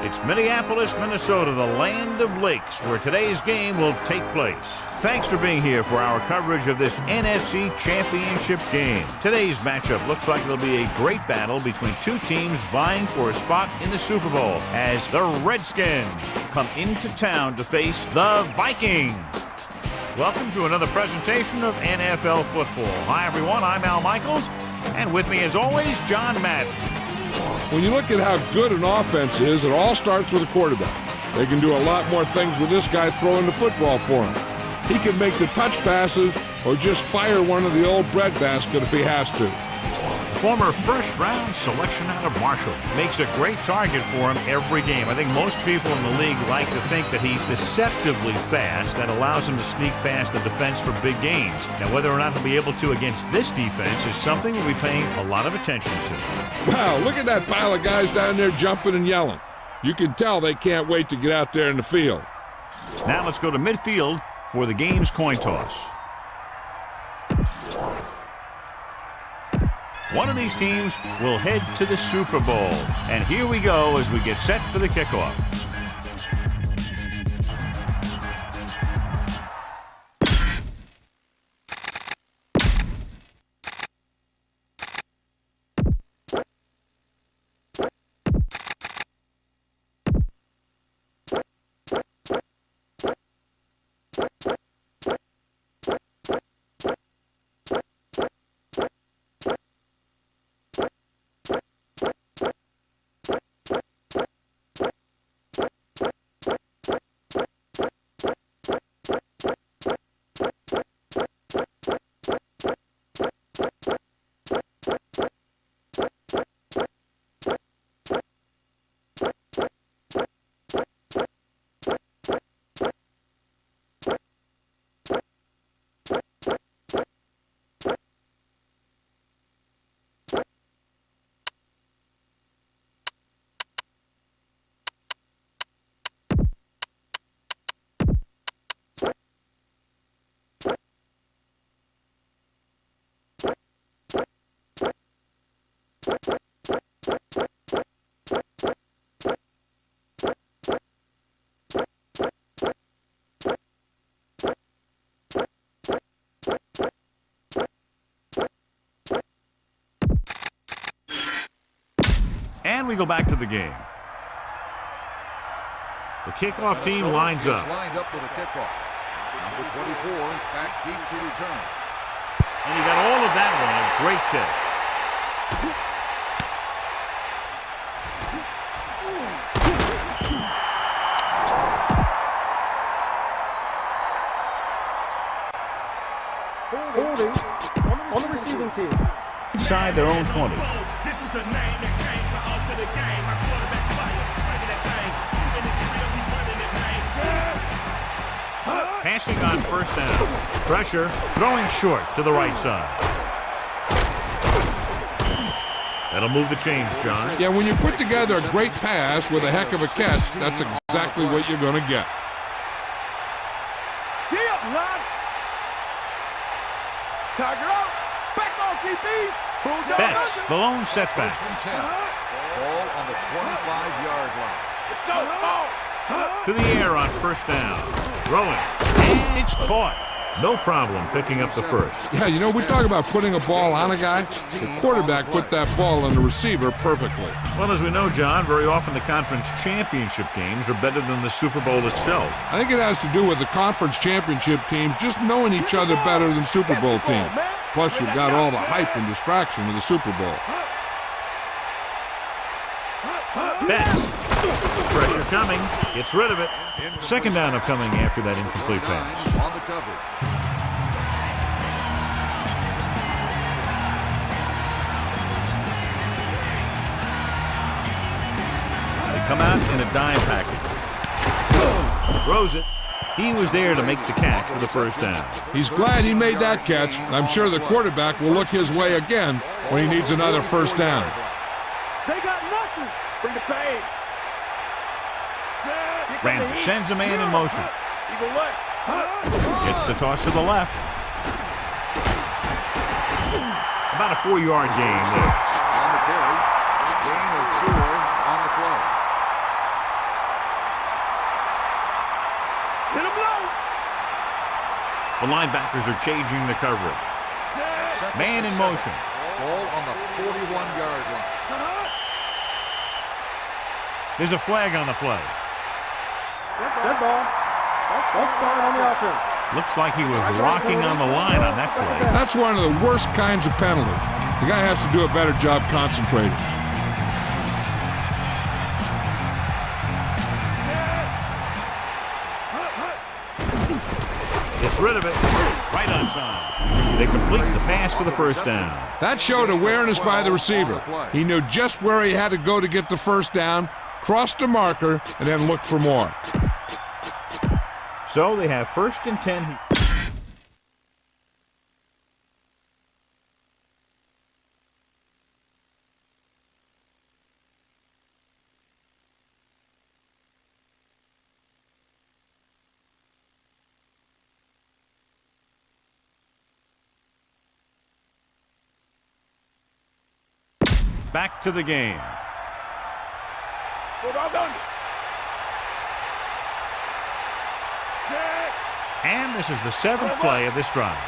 It's Minneapolis, Minnesota, the land of lakes, where today's game will take place. Thanks for being here for our coverage of this NFC Championship game. Today's matchup looks like it'll be a great battle between two teams vying for a spot in the Super Bowl as the Redskins come into town to face the Vikings. Welcome to another presentation of NFL football. Hi, everyone. I'm Al Michaels, and with me, as always, John Madden. When you look at how good an offense is, it all starts with a quarterback. They can do a lot more things with this guy throwing the football for him. He can make the touch passes or just fire one of the old breadbasket if he has to. Former first-round selection out of Marshall makes a great target for him every game. I think most people in the league like to think that he's deceptively fast. That allows him to sneak past the defense for big games. Now, whether or not he'll be able to against this defense is something we'll be paying a lot of attention to. Wow, look at that pile of guys down there jumping and yelling. You can tell they can't wait to get out there in the field. Now let's go to midfield for the game's coin toss. One of these teams will head to the Super Bowl. And here we go as we get set for the kickoff. And we go back to the game. The kickoff team lines up. Lined up for the kickoff. Number 24 back deep to return. And he got all of that one. A great kick. Holding on the receiving team. Inside their own 20. Passing on first down. Pressure, throwing short to the right side. That'll move the chains, John. Yeah, when you put together a great pass with a heck of a catch, that's exactly what you're going to get. Tiger out. Back off, DBs. That's the lone setback. Ball on the 25-yard line. Let's go. To the air on first down. Throwing. And it's caught. No problem picking up the first. Yeah, you know, we talk about putting a ball on a guy. The quarterback put that ball on the receiver perfectly. Well, as we know, John, very often the conference championship games are better than the Super Bowl itself. I think it has to do with the conference championship teams just knowing each other better than Super Bowl teams. Plus, you've got all the hype and distraction of the Super Bowl. Betts. Pressure coming. Gets rid of it. Second down upcoming after that incomplete pass. On the cover. They come out in a dime package. Throws it. He was there to make the catch for the first down. He's glad he made that catch. I'm sure the quarterback will look his way again when he needs another first down. They got nothing. Bring the pain. Ramsey sends a man in motion. Gets the toss to the left. About a 4-yard gain there. On the carry, gain of 4 on the play. The linebackers are changing the coverage. Man in motion. Ball on the 41-yard line. There's a flag on the play. Good ball. Let's start on the offense. Looks like he was rocking on the line on that play. That's one of the worst kinds of penalties. The guy has to do a better job concentrating. Gets rid of it. Right on time. They complete the pass for the first down. That showed awareness by the receiver. He knew just where he had to go to get the first down, crossed the marker, and then looked for more. So they have 1st and 10. Back to the game. And this is the 7th play of this drive.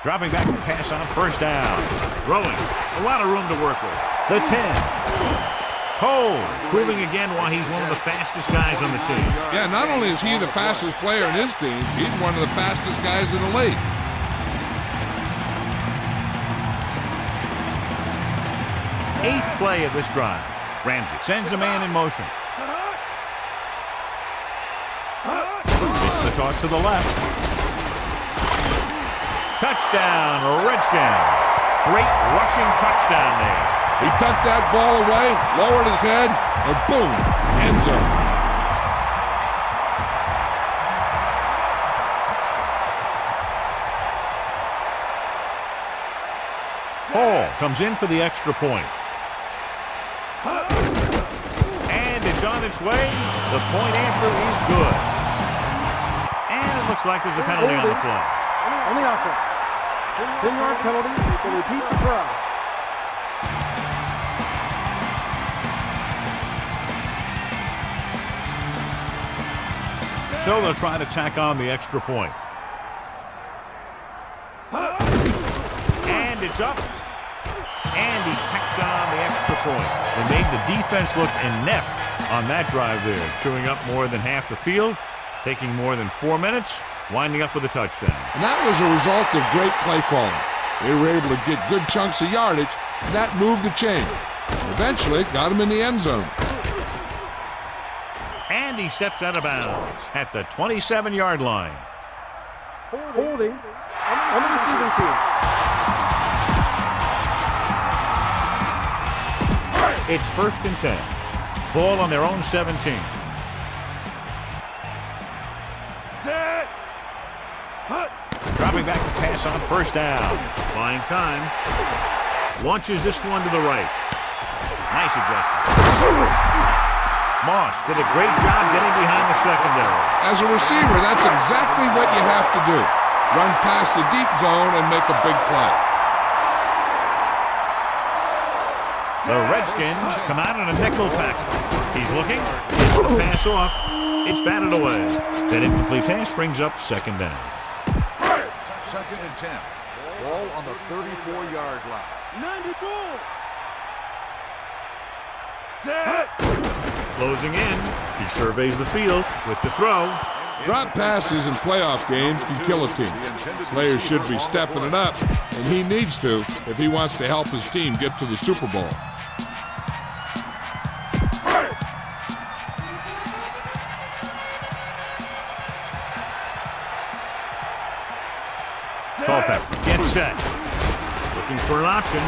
Dropping back to pass on first down. Throwing. A lot of room to work with. The 10. Cole proving again why he's one of the fastest guys on the team. Yeah, not only is he the fastest player in his team, he's one of the fastest guys in the league. Eighth play of this drive. Ramsey sends a man in motion. It's the toss to the left. Touchdown, Redskins. Great rushing touchdown there. He tucked that ball away, lowered his head, and boom, end zone. Hall comes in for the extra point. And it's on its way. The point after is good. And it looks like there's a penalty on the play. On the offense. 10-yard penalty. You can repeat the try. So they'll try to tack on the extra point. And it's up. And he tacks on the extra point. They made the defense look inept on that drive there, chewing up more than half the field, taking more than 4 minutes, winding up with a touchdown. And that was a result of great play calling. They were able to get good chunks of yardage, and that moved the chain. Eventually, got him in the end zone. And he steps out of bounds at the 27-yard line. Holding on the receiving team. It's 1st and 10. Ball on their own 17. Dropping back to pass on first down. Buying time. Launches this one to the right. Nice adjustment. Moss did a great job getting behind the secondary. As a receiver, that's exactly what you have to do. Run past the deep zone and make a big play. The Redskins come out in a nickel package. He's looking. Gets the pass off. It's batted away. That incomplete pass brings up 2nd down. 2nd and 10. Ball on the 34-yard line. 94. Closing in. He surveys the field with the throw. Drop passes in playoff games can kill a team. Players should be stepping it up, and he needs to if he wants to help his team get to the Super Bowl. Culpepper gets set. Looking for an option.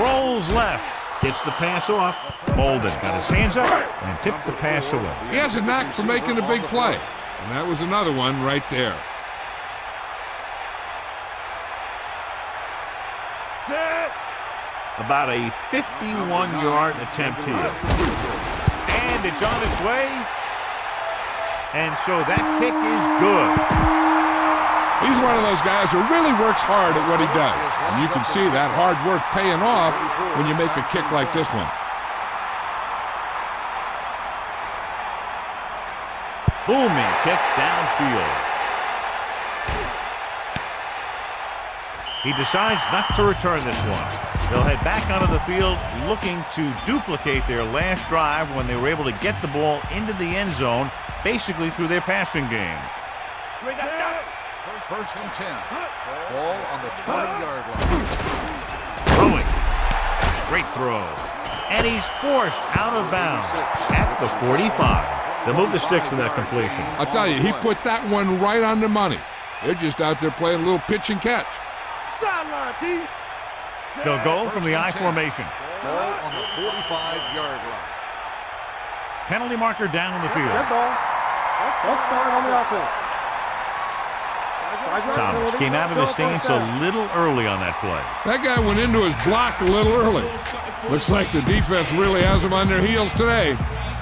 Rolls left. Gets the pass off. Bolden got his hands up and tipped the pass away. He has a knack for making a big play, and that was another one right there. About a 51-yard attempt here. And it's on its way. And so that kick is good. He's one of those guys who really works hard at what he does. And you can see that hard work paying off when you make a kick like this one. Booming kick downfield. He decides not to return this one. They'll head back onto the field looking to duplicate their last drive when they were able to get the ball into the end zone, basically through their passing game. First and 10. Ball on the 20-yard line. Throwing. Great throw. And he's forced out of bounds at the 45. They'll move the sticks with that completion. I'll tell you, he put that one right on the money. They're just out there playing a little pitch and catch. Sideline, D. They'll go from the I formation. Ball on the 45-yard line. Penalty marker down on the field. Red ball. Let's start on the offense. Thomas came out of his stance a little early on that play. That guy went into his block a little early. Looks like the defense really has them on their heels today.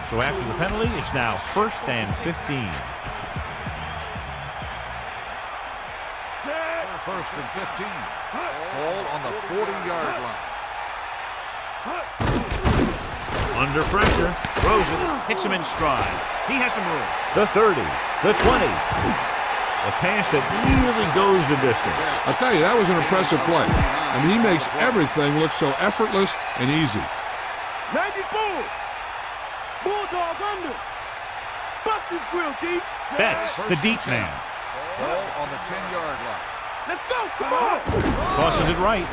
So after the penalty, it's now 1st and 15. First and 15. Ball on the 40-yard line. Under pressure, throws it, hits him in stride. He has some room. The 30, the 20. A pass that really goes the distance. I'll tell you, that was an impressive play. I mean, he makes everything look so effortless and easy. 94. Bulldog under. Bust his grill, D. Betts, the deep man. Ball on the 10-yard line. Let's go. Come on. Tosses it right.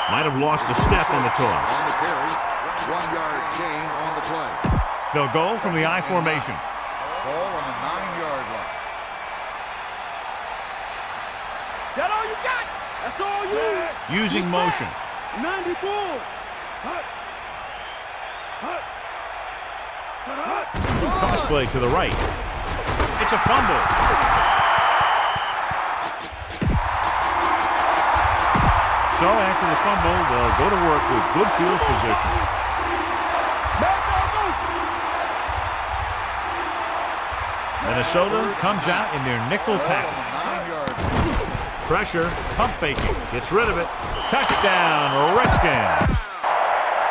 Might have lost a step in the toss. On the carry. 1-yard gain on the play. They'll go from the I formation. Ball on the 9-yard line. That all you got? That's all you. Using motion. 94. Cross play to the right. It's a fumble. So after the fumble, they'll go to work with good field position. Minnesota comes out in their nickel package. Pressure, pump faking, gets rid of it. Touchdown, Redskins.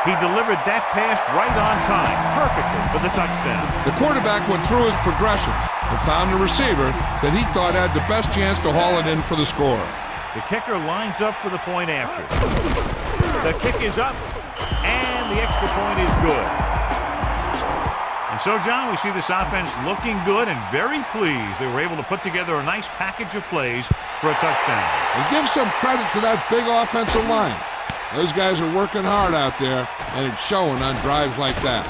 He delivered that pass right on time, perfectly for the touchdown. The quarterback went through his progressions and found a receiver that he thought had the best chance to haul it in for the score. The kicker lines up for the point after. The kick is up, and the extra point is good. And so, John, we see this offense looking good and very pleased. They were able to put together a nice package of plays for a touchdown. And give some credit to that big offensive line. Those guys are working hard out there, and it's showing on drives like that.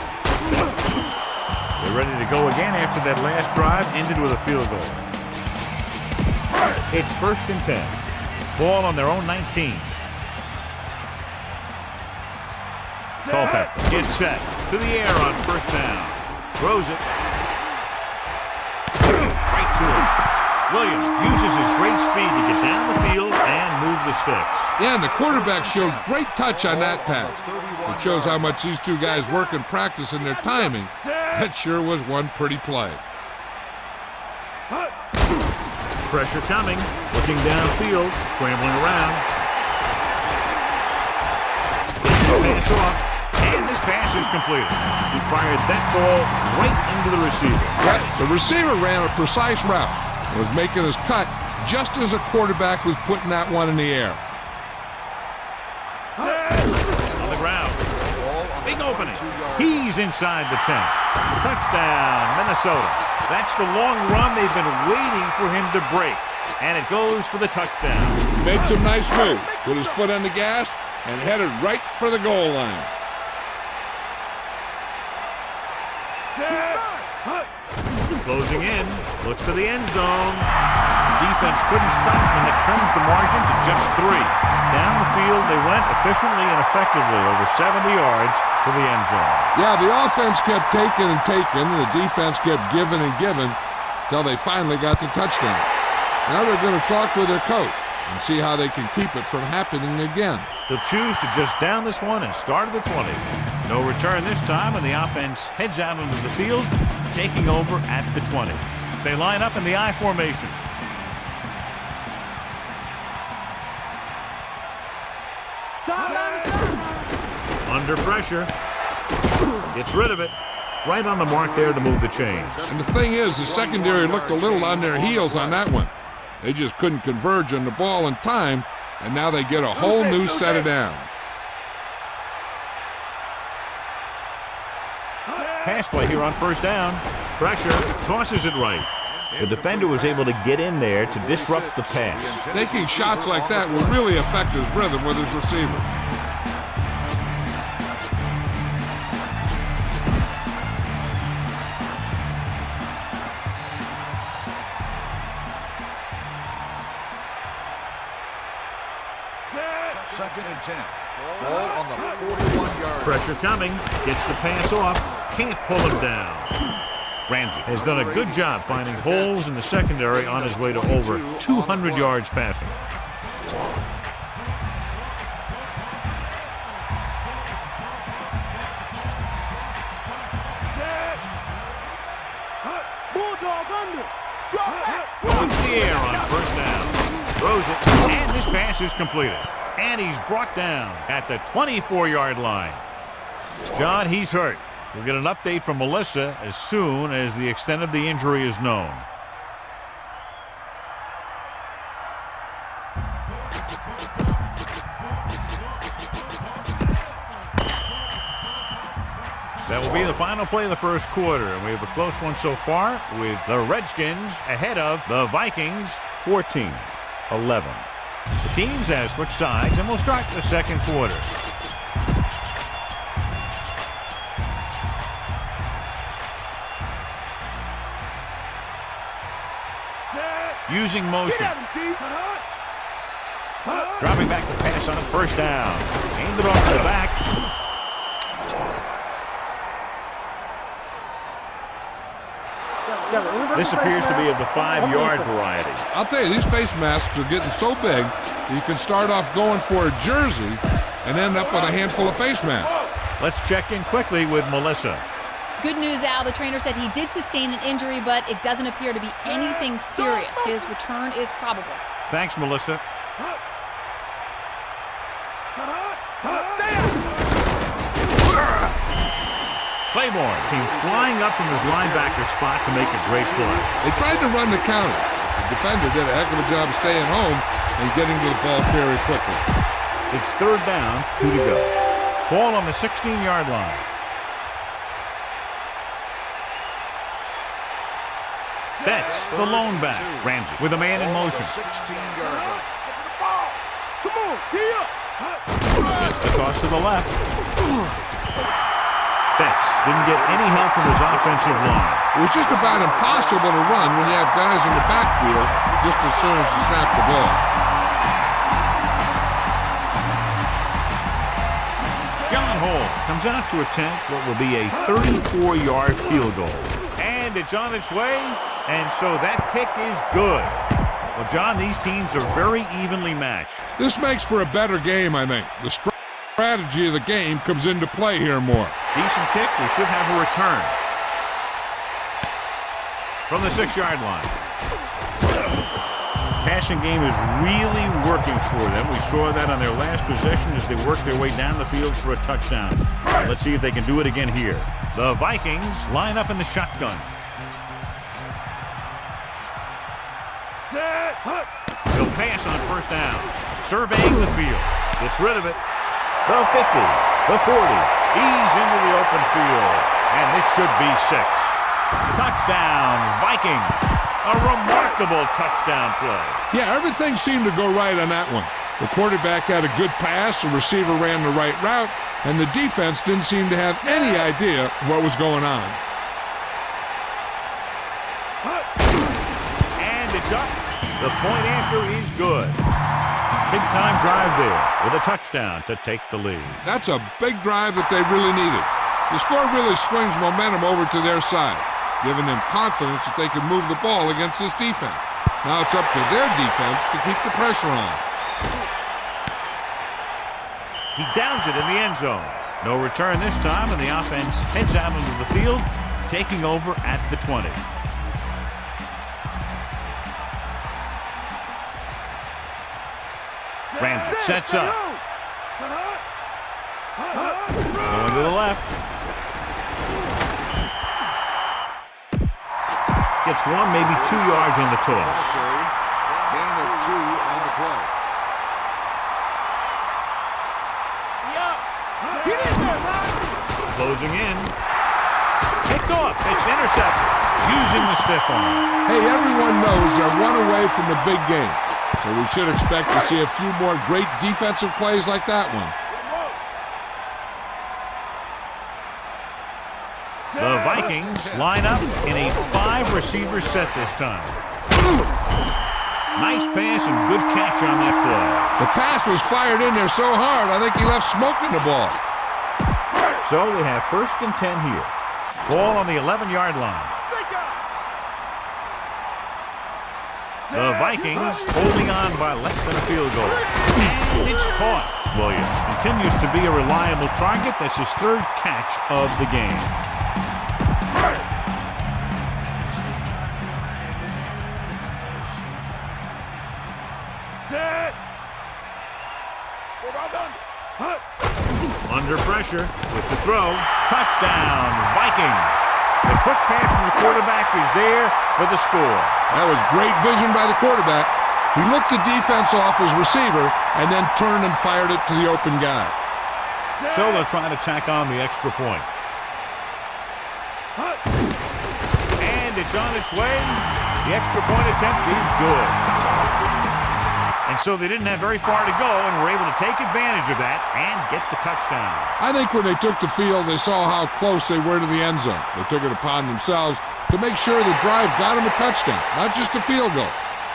They're ready to go again after that last drive, ended with a field goal. It's 1st and 10. Ball on their own 19. Culpepper gets set to the air on 1st down. Throws it. Right to him. Williams uses his great speed to get down the field and move the sticks. Yeah, and the quarterback showed great touch on that pass. It shows how much these two guys work and practice in their timing. That sure was one pretty play. Pressure coming, looking downfield, scrambling around. Pass off, and this pass is completed. He fired that ball right into the receiver. Yeah, the receiver ran a precise route and was making his cut just as a quarterback was putting that one in the air. On the ground. Big opening. He's inside the 10. Touchdown, Minnesota. That's the long run they've been waiting for him to break. And it goes for the touchdown. Made some nice moves. Put his foot on the gas and headed right for the goal line. Closing in. Looks to the end zone. Defense couldn't stop when it trims the margin to just 3. Down the field they went efficiently and effectively over 70 yards to the end zone. Yeah, the offense kept taking and taking, and the defense kept giving and giving until they finally got the touchdown. Now they're going to talk with their coach and see how they can keep it from happening again. They'll choose to just down this one and start at the 20. No return this time, and the offense heads out onto the field, taking over at the 20. They line up in the I formation. Under pressure. Gets rid of it. Right on the mark there to move the chains. And the thing is, the secondary looked a little on their heels on that one. They just couldn't converge on the ball in time, and now they get a whole new set of downs. Pass play here on first down. Pressure, tosses it right. The defender was able to get in there to disrupt the pass. Taking shots like that will really affect his rhythm with his receiver. Second and 10. Ball on the 41-yard. Pressure coming. Gets the pass off. Can't pull him down. Ramsey has done a good job finding holes in the secondary on his way to over 200 yards passing. Bulldog under. Drop back. Goes the air on first down. Throws it, and this pass is completed. And he's brought down at the 24-yard line. John, he's hurt. We'll get an update from Melissa as soon as the extent of the injury is known. That will be the final play of the first quarter, and we have a close one so far with the Redskins ahead of the Vikings 14-11. The teams have switched sides, and we'll start the second quarter. Using motion. Dropping back to pass on first down. Aimed it off to the back. This appears to be of the 5-yard variety. I'll tell you, these face masks are getting so big that you can start off going for a jersey and end up with a handful of face masks. Let's check in quickly with Melissa. Good news, Al. The trainer said he did sustain an injury, but it doesn't appear to be anything serious. His return is probable. Thanks, Melissa. Claiborne came flying up from his linebacker spot to make a great play. They tried to run the counter. The defender did a heck of a job staying home and getting to the ball very quickly. It's third down, 2 to go. Ball on the 16-yard line. Betts, the lone back. Ramsey with a man in motion. 16-yard line. Come on, tee up. Gets the toss to the left. Betts didn't get any help from his offensive line. It was just about impossible to run when you have guys in the backfield just as soon as you snap the ball. John Hall comes out to attempt what will be a 34-yard field goal. And it's on its way, and so that kick is good. Well, John, these teams are very evenly matched. This makes for a better game, I think. The strategy of the game comes into play here more. Decent kick. We should have a return. From the 6-yard line. Passing game is really working for them. We saw that on their last possession as they worked their way down the field for a touchdown. Let's see if they can do it again here. The Vikings line up in the shotgun. He'll pass on first down. Surveying the field. Gets rid of it. The 50, the 40. He's into the open field. And this should be 6. Touchdown, Vikings. A remarkable touchdown play. Yeah, everything seemed to go right on that one. The quarterback had a good pass, the receiver ran the right route, and the defense didn't seem to have any idea what was going on. And it's up. The point after is good. Big-time drive there with a touchdown to take the lead. That's a big drive that they really needed. The score really swings momentum over to their side, giving them confidence that they can move the ball against this defense. Now it's up to their defense to keep the pressure on. He downs it in the end zone. No return this time, and the offense heads out into the field, taking over at the 20. Ramsey sets up. Going to the left. gets 1, maybe 2 yards on the toss. Gain of 2 on the play. Get in there, man. Closing in. Picked off. It's intercepted. Using the stiff arm. Hey, everyone knows they're one away from the big game. So we should expect to see a few more great defensive plays like that one. The Vikings line up in a 5-receiver set this time. Nice pass and good catch on that play. The pass was fired in there so hard, I think he left smoke in the ball. So we have 1st and 10 here. Ball on the 11-yard line. The Vikings holding on by less than a field goal. And it's caught. Williams continues to be a reliable target. That's his 3rd catch of the game. Under pressure with the throw. Touchdown, Vikings. The quick pass from the quarterback is there for the score. That was great vision by the quarterback. He looked the defense off his receiver and then turned and fired it to the open guy. So they'll try to tack on the extra point. And it's on its way. The extra point attempt is good. And so they didn't have very far to go and were able to take advantage of that and get the touchdown. I think when they took the field, they saw how close they were to the end zone. They took it upon themselves to make sure the drive got them a touchdown, not just a field goal.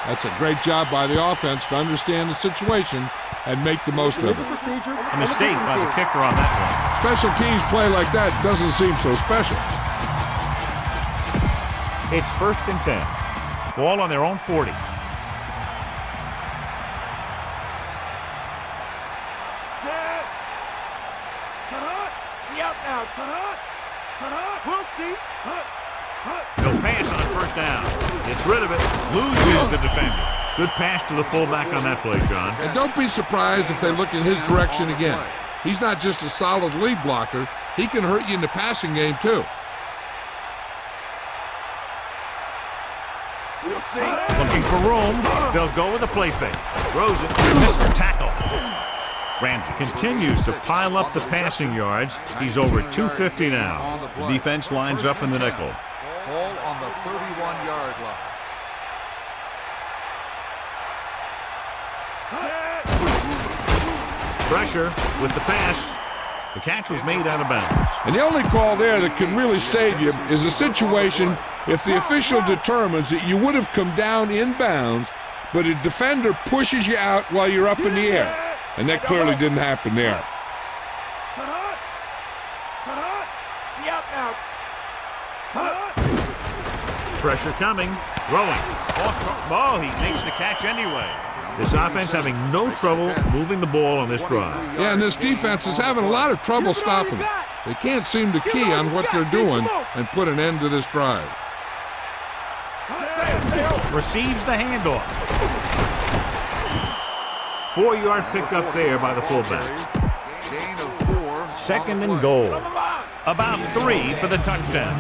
That's a great job by the offense to understand the situation and make the most of it. A mistake by the kicker on that one. Special teams play like that doesn't seem so special. It's 1st and 10. Ball on their own 40. We'll see. He'll pass on 1st down. Gets rid of it. Loses the defender. Good pass to the fullback on that play, John. And don't be surprised if they look in his direction again. He's not just a solid lead blocker. He can hurt you in the passing game, too. We'll see. Looking for room. They'll go with a play fake. Throws it. Missed the tackle. Ramsey continues to pile up the passing yards. He's over 250 now. The defense lines up in the nickel. Ball on the 31-yard line. Pressure with the pass. The catch was made out of bounds. And the only call there that can really save you is a situation if the official determines that you would have come down in bounds, but a defender pushes you out while you're up in the air. And that clearly didn't happen there. Pressure coming. Throwing. Oh, he makes the catch anyway. This offense having no trouble moving the ball on this drive. Yeah, and this defense is having a lot of trouble stopping it. They can't seem to key on what they're doing and put an end to this drive. Receives the handoff. 4-yard pickup there by the fullback. Gain of 4. 2nd and goal. About 3 for the touchdown.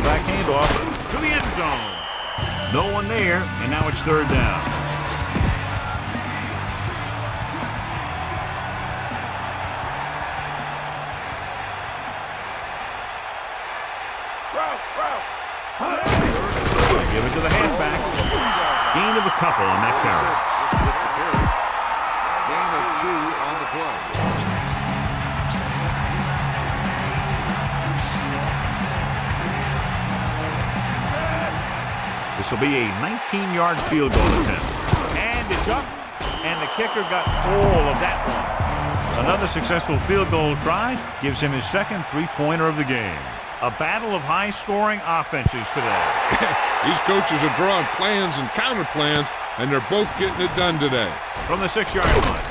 Back handoff to the end zone. No one there, and now it's 3rd down. They give it to the halfback. Gain of a couple on that carry. Gain of 2 on the play. This will be a 19-yard field goal attempt. And it's up, and the kicker got all of that one. Another successful field goal try gives him his 2nd 3-pointer of the game. A battle of high-scoring offenses today. These coaches are drawing plans and counter plans, and they're both getting it done today. From the 6-yard line.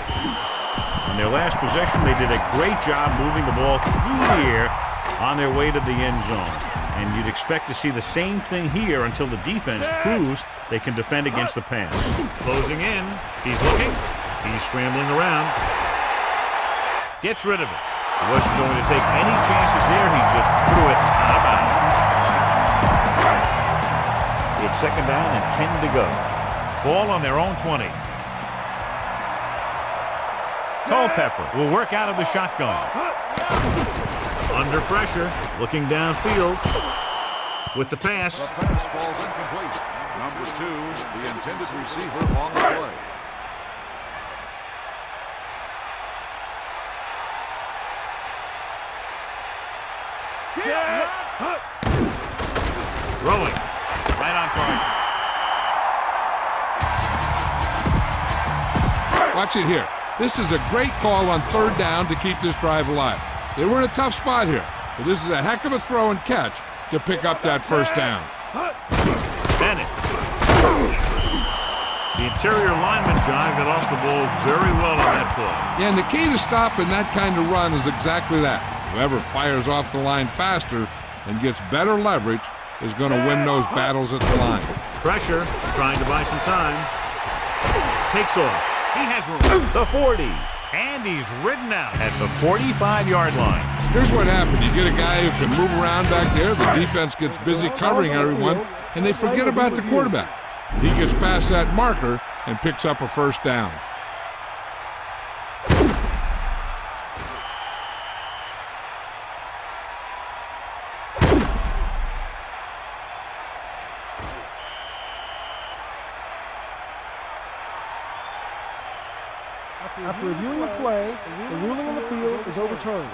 On their last possession, they did a great job moving the ball through the air on their way to the end zone. And you'd expect to see the same thing here until the defense proves they can defend against the pass. Closing in. He's looking. He's scrambling around. Gets rid of it. He wasn't going to take any chances there. He just threw it out of bounds. It's second down and 10 to go. Ball on their own 20. Culpepper will work out of the shotgun. Under pressure, looking downfield with the pass. The pass falls incomplete. Number 2, the intended receiver on the play. Rolling. Right on target. Watch it here. This is a great call on third down to keep this drive alive. They were in a tough spot here, but this is a heck of a throw and catch to pick up that first down. Bennett. The interior lineman John got off the ball very well on that play. Yeah, and the key to stopping that kind of run is exactly that. Whoever fires off the line faster and gets better leverage is going to win those battles at the line. Pressure, trying to buy some time. Takes off. He has room. The 40. And he's ridden out at the 45-yard line. Here's what happened. You get a guy who can move around back there. The defense gets busy covering everyone, and they forget about the quarterback. He gets past that marker and picks up a first down. After reviewing the play, the ruling on the field is overturned.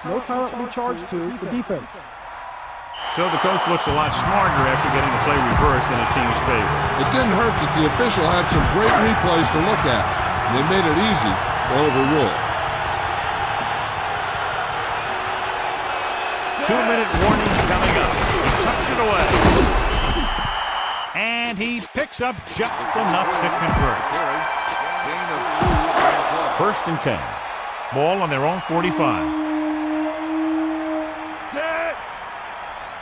No timeout will be charged to the defense. So the coach looks a lot smarter after getting the play reversed in his team's favor. It didn't hurt that the official had some great replays to look at. They made it easy to overrule. 2-minute warning coming up. He tucks it away. And he picks up just enough to convert. Gain of 2 on the play. First and 10. Ball on their own 45.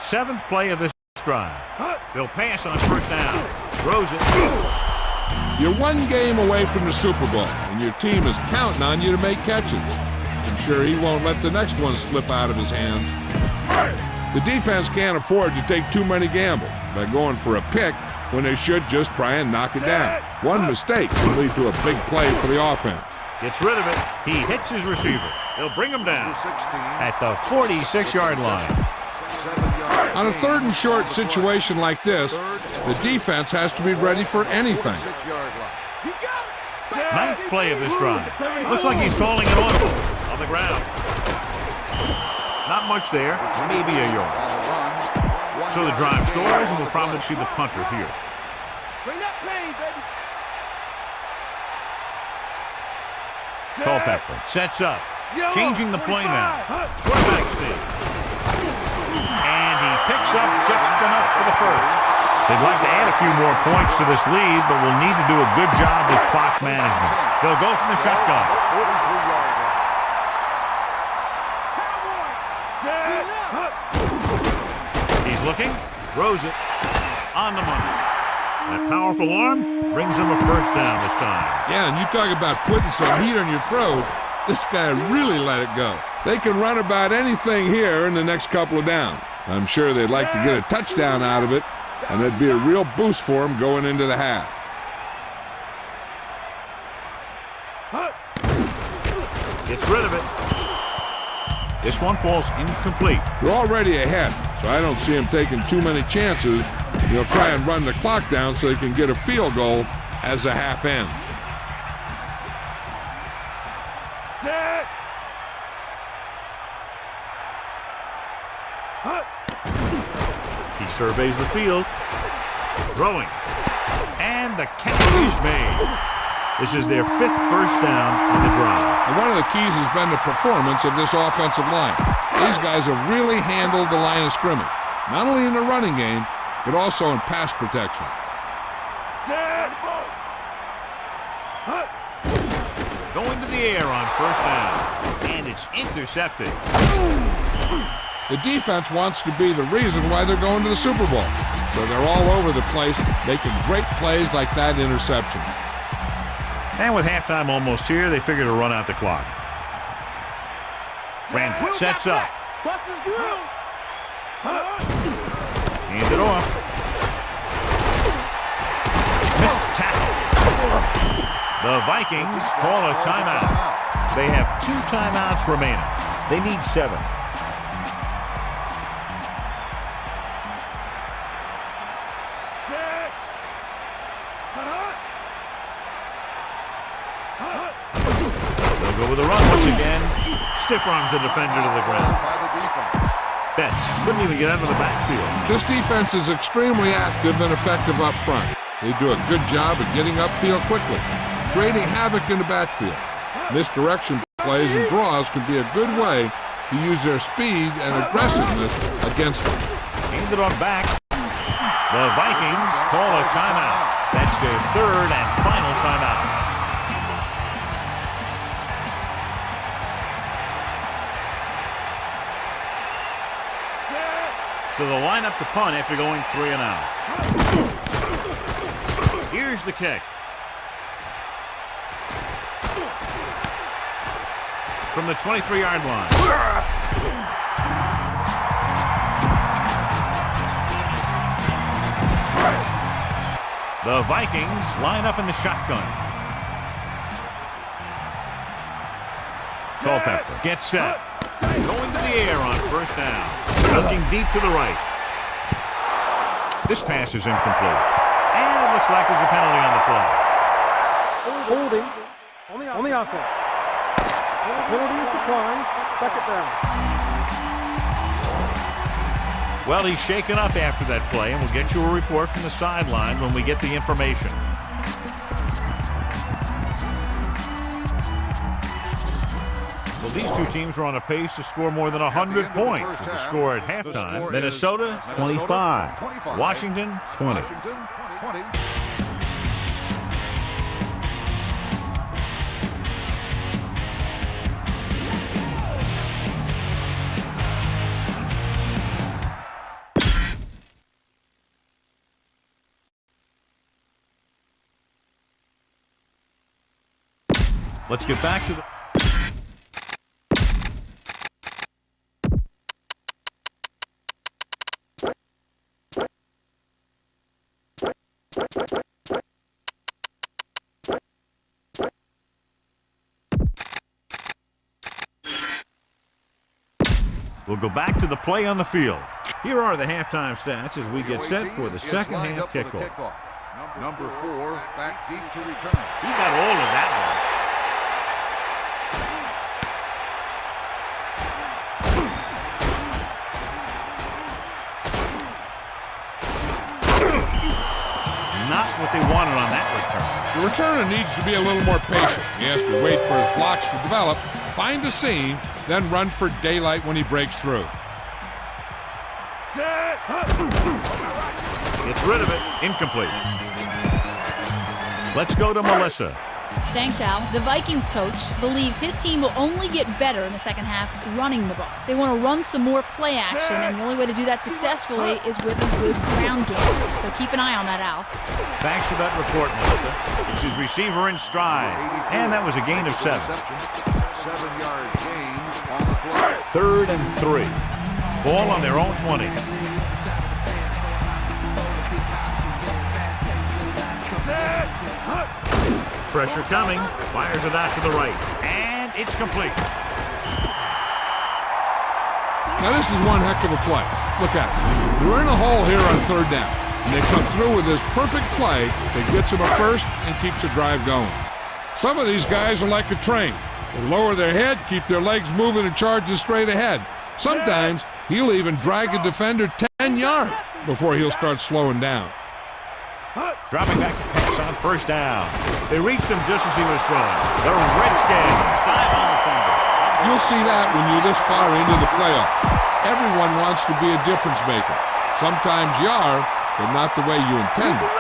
Seventh play of this drive. They'll pass on first down. Throws it. You're one game away from the Super Bowl, and your team is counting on you to make catches. I'm sure he won't let the next one slip out of his hands. The defense can't afford to take too many gambles by going for a pick when they should just try and knock it down. One mistake can lead to a big play for the offense. Gets rid of it. He hits his receiver. He'll bring him down at the 46-yard line. On a third and short situation like this, the defense has to be ready for anything. Ninth play of this drive. Looks like he's calling an audible on the ground. Not much there, maybe a yard. So the drive stalls, and we'll probably see the punter here. Bring that pain, baby. Culpepper sets up, changing the play now. Quarterback sneak. And he picks up just enough for the first. They'd like to add a few more points to this lead, but will need to do a good job with clock management. They'll go from the shotgun. 43-yard line. He's looking, throws it, on the money. That powerful arm brings them a first down this time. Yeah, and you talk about putting some heat on your throat. This guy really let it go. They can run about anything here in the next couple of downs. I'm sure they'd like to get a touchdown out of it, and it'd be a real boost for them going into the half. Gets rid of it. This one falls incomplete. They're already ahead, so I don't see them taking too many chances. They'll try and run the clock down so they can get a field goal as the half ends. He surveys the field, throwing, and the catch is made. This is their 5th first down on the drive. And one of the keys has been the performance of this offensive line. These guys have really handled the line of scrimmage, not only in the running game, but also in pass protection. Going to the air on first down, and it's intercepted. The defense wants to be the reason why they're going to the Super Bowl. So they're all over the place, making great plays like that interception. And with halftime almost here, they figure to run out the clock. Ramsey sets up. Bust his grill. Hand it off. Missed tackle. The Vikings call a timeout. They have 2 timeouts remaining. They need 7. They'll go with a run once again. Stiff arms the defender to the ground. Betts couldn't even get out of the backfield. This defense is extremely active and effective up front. They do a good job of getting upfield quickly, creating havoc in the backfield. Misdirection plays and draws can be a good way to use their speed and aggressiveness against them. Handed on back. The Vikings call a timeout. That's their 3rd and final timeout. So they'll line up to punt after going 3 and out. Here's the kick. From the 23-yard line. The Vikings line up in the shotgun. Culpepper gets set. Going to the air on 1st down. Looking deep to the right. This pass is incomplete. And it looks like there's a penalty on the play. Holding on the offense. Penalty is declined. 2nd down. Well, he's shaken up after that play, and we'll get you a report from the sideline when we get the information. Well, these two teams are on a pace to score more than 100 points. The score at halftime, Minnesota 25, Washington 20. Let's get back to the... We'll go back to the play on the field. Here are the halftime stats as we get set for the second half kickoff. Number 4 back deep to return. He got all of that one. Not what they wanted on that return. The returner needs to be a little more patient. He has to wait for his blocks to develop, find a seam, then run for daylight when he breaks through. Gets rid of it. Incomplete. Let's go to Melissa. Thanks, Al. The Vikings coach believes his team will only get better in the second half running the ball. They want to run some more play action, and the only way to do that successfully is with a good ground game. So keep an eye on that, Al. Thanks for that report, Melissa. It's his receiver in stride. And that was a gain of 7. 7-yard gain on the play. 3rd and 3. Ball on their own 20. Pressure coming. Fires it out to the right. And it's complete. Now this is one heck of a play. Look at it. They're in a hole here on 3rd down. And they come through with this perfect play that gets them a first and keeps the drive going. Some of these guys are like a train. They lower their head, keep their legs moving, and charge straight ahead. Sometimes he'll even drag a defender 10 yards before he'll start slowing down. Dropping back to pass on 1st down. They reached him just as he was throwing. The Redskins dive on the fumble. You'll see that when you're this far into the playoffs. Everyone wants to be a difference maker. Sometimes you are, but not the way you intended.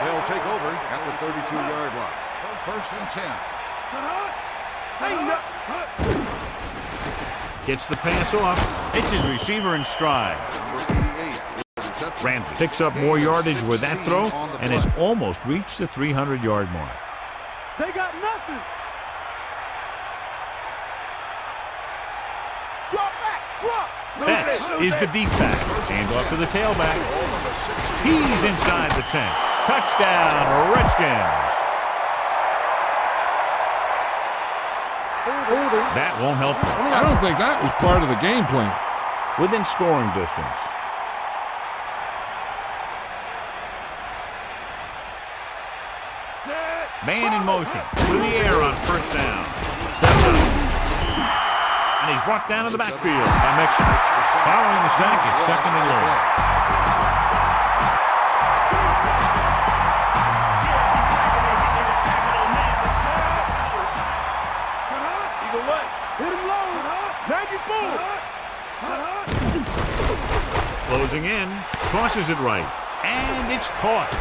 They'll take over at the 32-yard line. 1st and 10. Gets the pass off. It's his receiver in stride. Ramsey picks up more yardage with that throw and has almost reached the 300-yard mark. They got nothing. X is the deep pass. Handoff to the tailback. He's inside the 10. Touchdown, Redskins. That won't help them. I don't think that was part of the game plan. Within scoring distance. Man in motion. Through the air on first down. Steps up. And he's brought down in the backfield by Mixon. Following the sack, it's second and long. Hit him low. Maggie Bull. Closing in, tosses it right, and it's caught.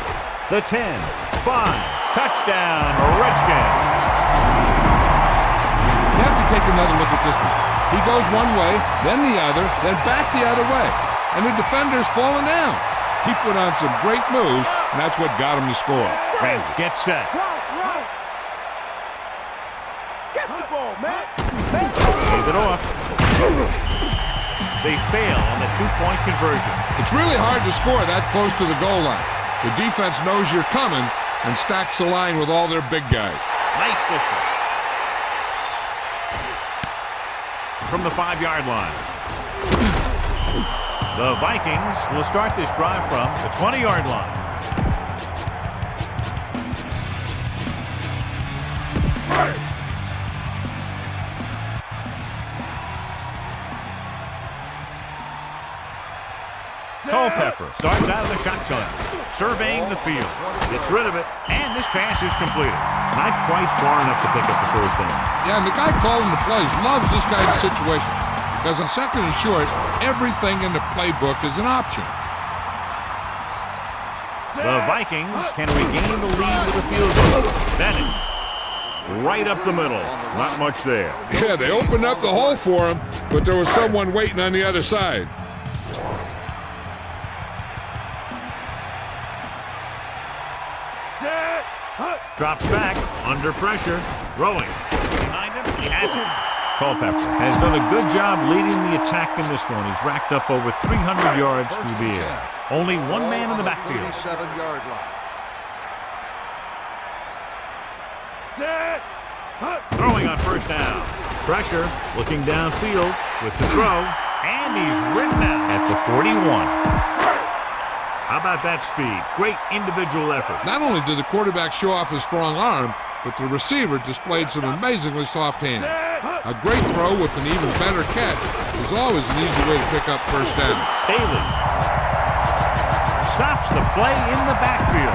The 10, 5, touchdown, Redskins. You have to take another look at this one. He goes one way, then the other, then back the other way. And the defender's falling down. He put on some great moves, and that's what got him to score. Reds get set. Catch the ball, man. Hand it off. They fail on the two-point conversion. It's really hard to score that close to the goal line. The defense knows you're coming and stacks the line with all their big guys. Nice distance. From the 5-yard line. The Vikings will start this drive from the 20-yard line. Culpepper starts out of the shotgun, surveying the field, gets rid of it, and this pass is completed. Not quite far enough to pick up the first down. Yeah, and the guy calling the plays loves this kind of situation because on second and short, everything in the playbook is an option. The Vikings can regain the lead with a field goal. Bennett, right up the middle. Not much there. Yeah, they opened up the hole for him, but there was someone waiting on the other side. Drops back, under pressure, throwing. Behind him, he has it. Culpepper has done a good job leading the attack in this one. He's racked up over 300 yards through the air. Only one man in the backfield. 37-yard line. Throwing on first down. Pressure, looking downfield with the throw, and he's ridden out at the 41. How about that speed? Great individual effort. Not only did the quarterback show off his strong arm, but the receiver displayed some amazingly soft hands. A great throw with an even better catch is always an easy way to pick up first down. Bailey stops the play in the backfield.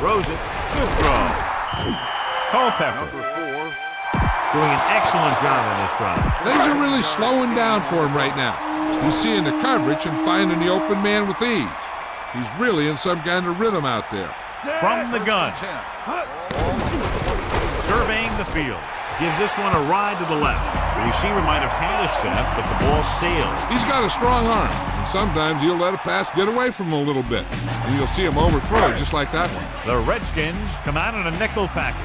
Throws it. Good throw. Culpepper doing an excellent job on this drive. Things are really slowing down for him right now. He's seeing the coverage and finding the open man with ease. He's really in some kind of rhythm out there. From the gun. Surveying the field. Gives this one a ride to the left. The receiver might have had a step, but the ball sailed. He's got a strong arm, and sometimes he'll let a pass get away from him a little bit. And you'll see him overthrow just like that one. The Redskins come out in a nickel package.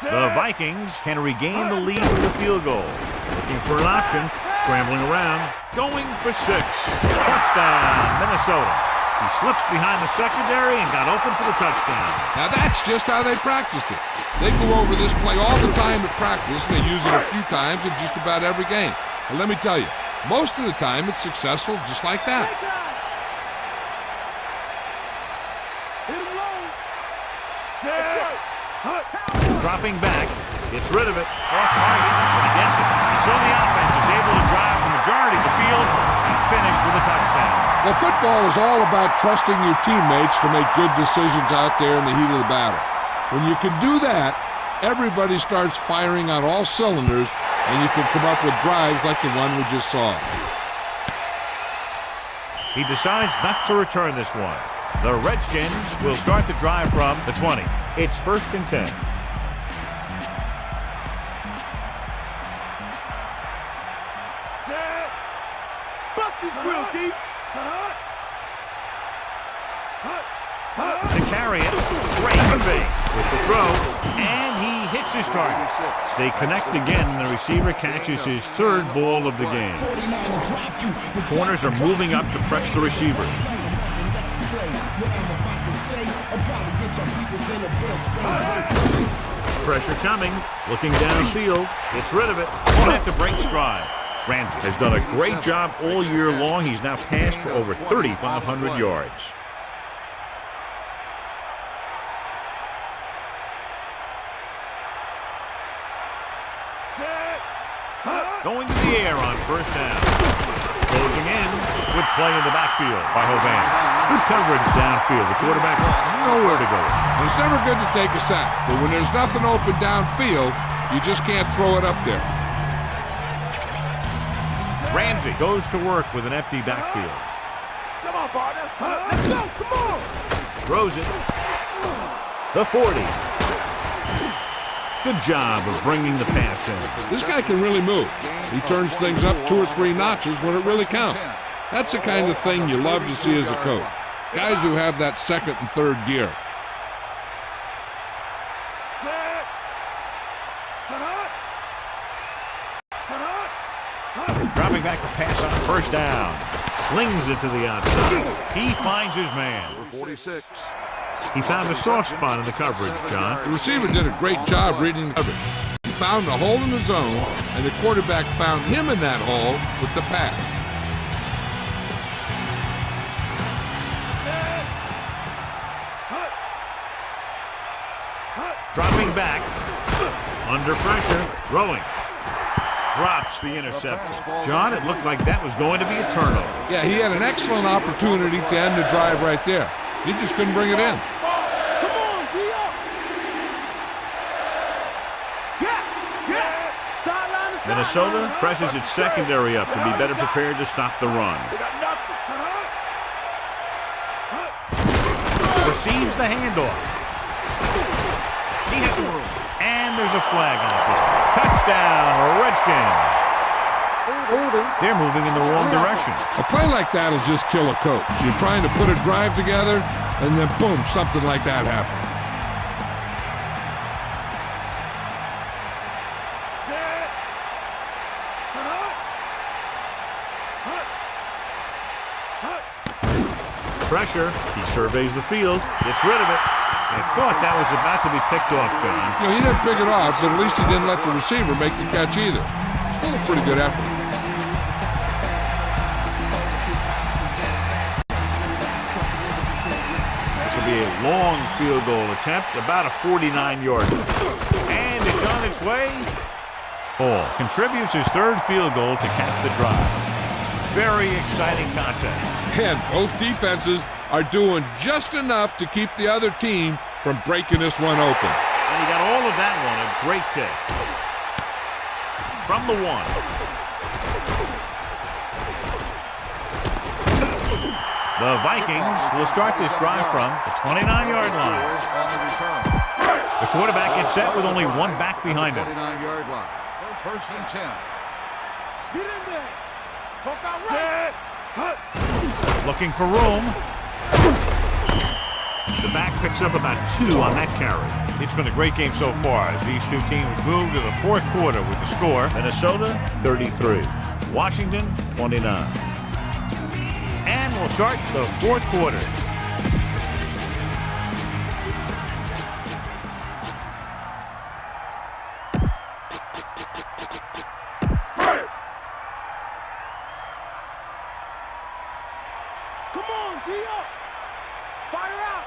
The Vikings can regain the lead with a field goal. Looking for an option, scrambling around, going for 6. Touchdown, Minnesota. He slips behind the secondary and got open for the touchdown. Now that's just how they practiced it. They go over this play all the time at practice, and they use it a few times in just about every game. And let me tell you, most of the time it's successful just like that. Dropping back, gets rid of it, off target, but he gets it. And so the offense is able to drive the majority of the field and finish with a touchdown. Well, football is all about trusting your teammates to make good decisions out there in the heat of the battle. When you can do that, everybody starts firing on all cylinders, and you can come up with drives like the one we just saw. He decides not to return this one. The Redskins will start the drive from the 20. It's 1st and 10. Bust his grill, D. To carry it, great fake with the throw, and he hits his target. They connect again, and the receiver catches his third ball of the game. Corners are moving up to press the receivers. Pressure coming, looking downfield, gets rid of it, won't have to break stride. Ramsey has done a great job all year long. He's now passed for over 3,500 yards. Going to the air on first down. Closing in. Good play in the backfield by Hovan. Good coverage downfield. The quarterback has nowhere to go. It's never good to take a sack, but when there's nothing open downfield, you just can't throw it up there. Ramsey goes to work with an empty backfield. Come on, partner. Let's go. Come on. Throws it. The 40. Good job of bringing the pass in. This guy can really move. He turns things up 2 or 3 notches when it really counts. That's the kind of thing you love to see as a coach. Guys who have that second and third gear. Dropping back to pass on first down. Slings it to the outside. He finds his man. 46. He found a soft spot in the coverage, John. The receiver did a great job reading the coverage. He found a hole in the zone, and the quarterback found him in that hole with the pass. Dropping back. Under pressure. Throwing. Drops the interception. John, it looked like that was going to be a turnover. Yeah, he had an excellent opportunity to end the drive right there. He just couldn't bring it in. Come on, D up. Sideline to Minnesota presses its secondary up to be better prepared to stop the run. They got nothing. Receives the handoff. He has some room. And there's a flag on the field. Touchdown, Redskins. They're moving in the wrong direction. A play like that will just kill a coach. You're trying to put a drive together, and then boom, something like that happens. Pressure. He surveys the field, gets rid of it. I thought that was about to be picked off, John. You know, he didn't pick it off, but at least he didn't let the receiver make the catch either. Still a pretty good effort. This will be a long field goal attempt, about a 49-yard. And it's on its way. Hall contributes his third field goal to cap the drive. Very exciting contest. And both defenses are doing just enough to keep the other team from breaking this one open. And he got all of that one, a great kick. From the 1. The Vikings will start this drive from the 29-yard line. The quarterback gets set with only one back behind him. 29-yard line. First and 10. Get in there. Poke out right. Looking for room. The back picks up about 2 on that carry. It's been a great game so far as these two teams move to the fourth quarter with the score Minnesota 33, Washington 29. And we'll start the fourth quarter.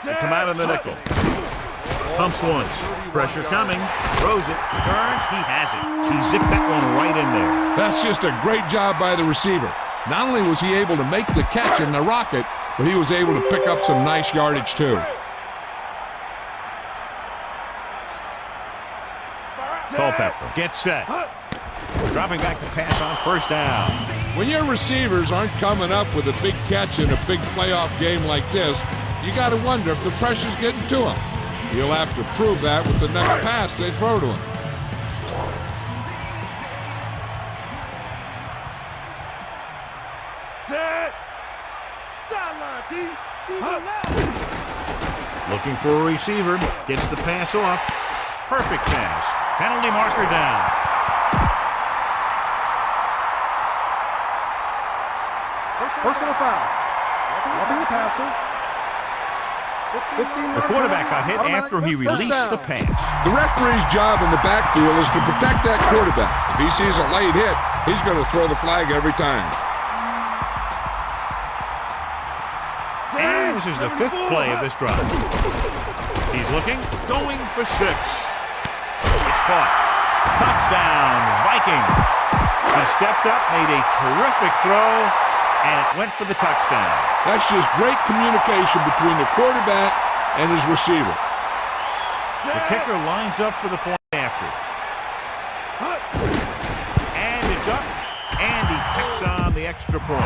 They come out in the nickel. Pumps once. Pressure coming. Throws it. Turns. He has it. He zipped that one right in there. That's just a great job by the receiver. Not only was he able to make the catch in the rocket, but he was able to pick up some nice yardage too. Culpepper gets set. Dropping back to pass on first down. When your receivers aren't coming up with a big catch in a big playoff game like this, you got to wonder if the pressure's getting to him. He'll have to prove that with the next pass they throw to him. Looking for a receiver. Gets the pass off. Perfect pass. Penalty marker down. Personal foul. Roughing the passer. The quarterback got hit after he released the pass. The referee's job in the backfield is to protect that quarterback. If he sees a late hit, he's going to throw the flag every time. And this is the 5th play of this drive. He's looking, going for 6. It's caught. Touchdown, Vikings. He stepped up, made a terrific throw, and it went for the touchdown. That's just great communication between the quarterback and his receiver. The kicker lines up for the point after. And it's up, and he tacks on the extra point.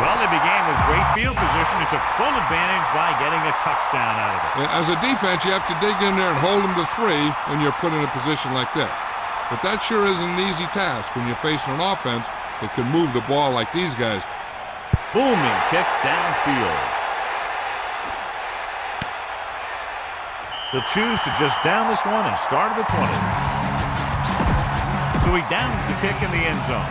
Well, they began with great field position and took full advantage by getting a touchdown out of it. As a defense, you have to dig in there and hold them to 3 when you're put in a position like this. But that sure isn't an easy task when you're facing an offense that can move the ball like these guys. Booming kick downfield. He'll choose to just down this one and start at the 20. So he downs the kick in the end zone.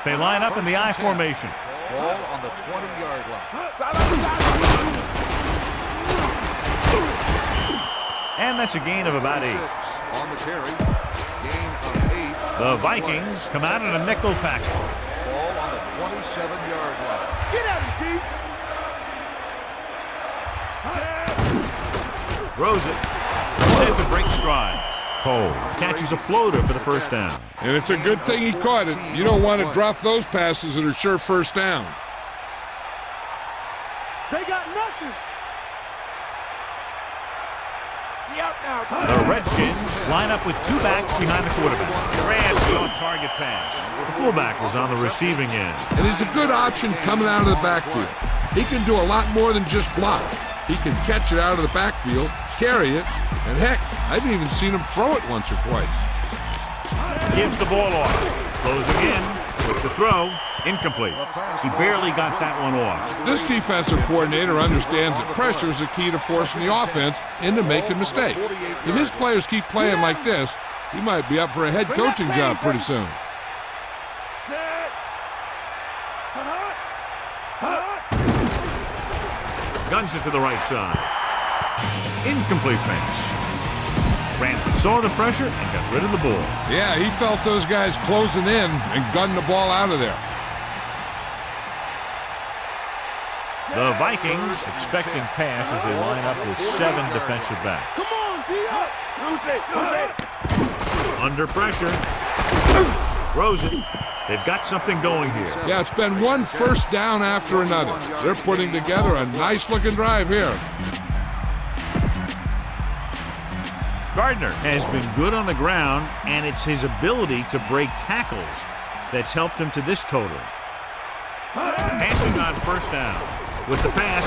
They line up in the I formation. Ball on the 20-yard line. And that's a gain of about 8. On the carry. Gain of 8. The Vikings come out in a nickel tackle. Ball on the 27-yard line. Get at him, Keith. Throws it. Instead to break stride. Cole catches a floater for the first down. And it's a good thing he caught it. You don't want to drop those passes that are sure first downs. They got nothing. The Redskins line up with 2 backs behind the quarterback. Grabs the off-target pass. The fullback was on the receiving end. And he's a good option coming out of the backfield. He can do a lot more than just block. He can catch it out of the backfield, carry it, and heck, I've even seen him throw it once or twice. Gives the ball off. Closing in with the throw. Incomplete. He barely got that one off. This defensive coordinator understands that pressure is the key to forcing the offense into making mistakes. If his players keep playing like this, he might be up for a head coaching job pretty soon. Guns it to the right side. Incomplete pass. Ramsey saw the pressure and got rid of the ball. Yeah, he felt those guys closing in and gunned the ball out of there. The Vikings expecting pass as they line up with 7 defensive backs. Come on, D-up. Lose it. Under pressure. Throws it. They've got something going here. Yeah, it's been one first down after another. They're putting together a nice-looking drive here. Gardner has been good on the ground, and it's his ability to break tackles that's helped him to this total. Passing on first down. With the pass,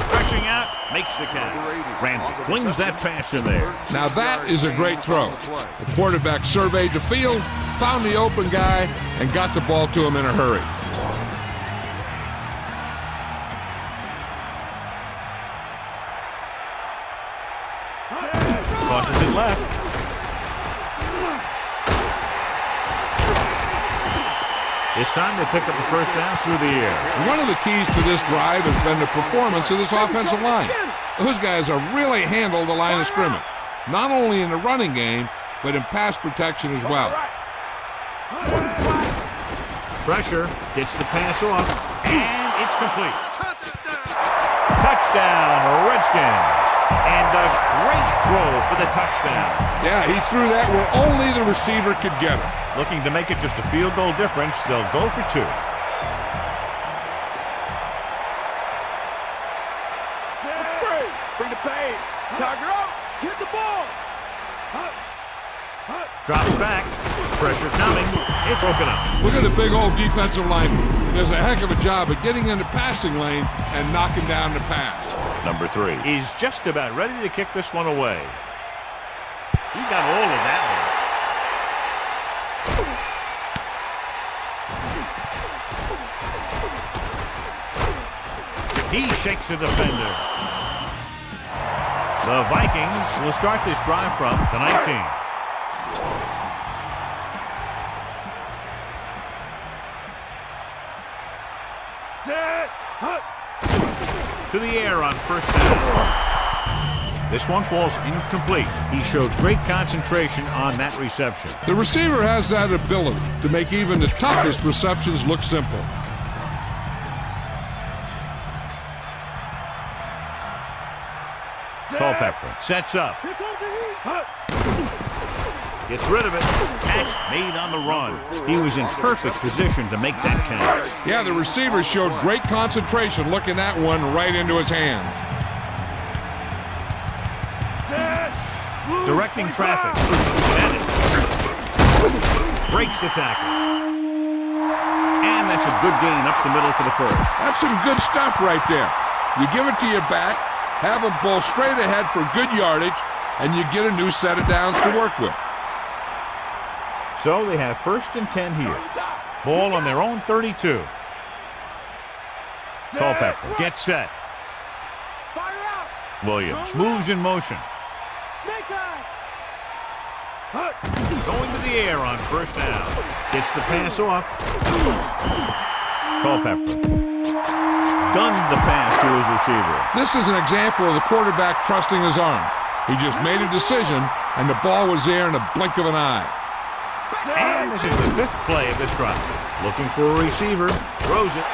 stretching out, makes the catch. Ramsey flings that pass in there. Now that is a great throw. The quarterback surveyed the field, found the open guy, and got the ball to him in a hurry. Crosses it left. This time they pick up the first down through the air. One of the keys to this drive has been the performance of this offensive line. Those guys have really handled the line of scrimmage, not only in the running game, but in pass protection as well. Pressure, gets the pass off, and it's complete. Touchdown, Redskins. And a great throw for the touchdown. Yeah, he threw that where only the receiver could get it. Looking to make it just a field goal difference, they'll go for 2. Bring the pain. Tiger out. Get the ball. Drops back. Pressure coming. It's broken up. Look at the big old defensive lineman. He does a heck of a job of getting in the passing lane and knocking down the pass. Number 3. He's just about ready to kick this one away. He got all of that one. He shakes the defender. The Vikings will start this drive from the 19. To the air on first down. This one falls incomplete. He showed great concentration on that reception. The receiver has that ability to make even the toughest receptions look simple. Culpepper sets up. Gets rid of it. Catch made on the run. He was in perfect position to make that catch. Yeah, the receiver showed great concentration looking that one right into his hands. Directing traffic. Madden breaks the tackle. And that's a good gain up the middle for the first. That's some good stuff right there. You give it to your back, have him pull straight ahead for good yardage, and you get a new set of downs to work with. So they have 1st and 10 here. Ball on their own 32. Culpepper gets set. Williams moves in motion. Going to the air on first down. Gets the pass off. Culpepper guns the pass to his receiver. This is an example of the quarterback trusting his arm. He just made a decision, and the ball was there in a blink of an eye. And this is the 5th play of this drive. Looking for a receiver. Throws it.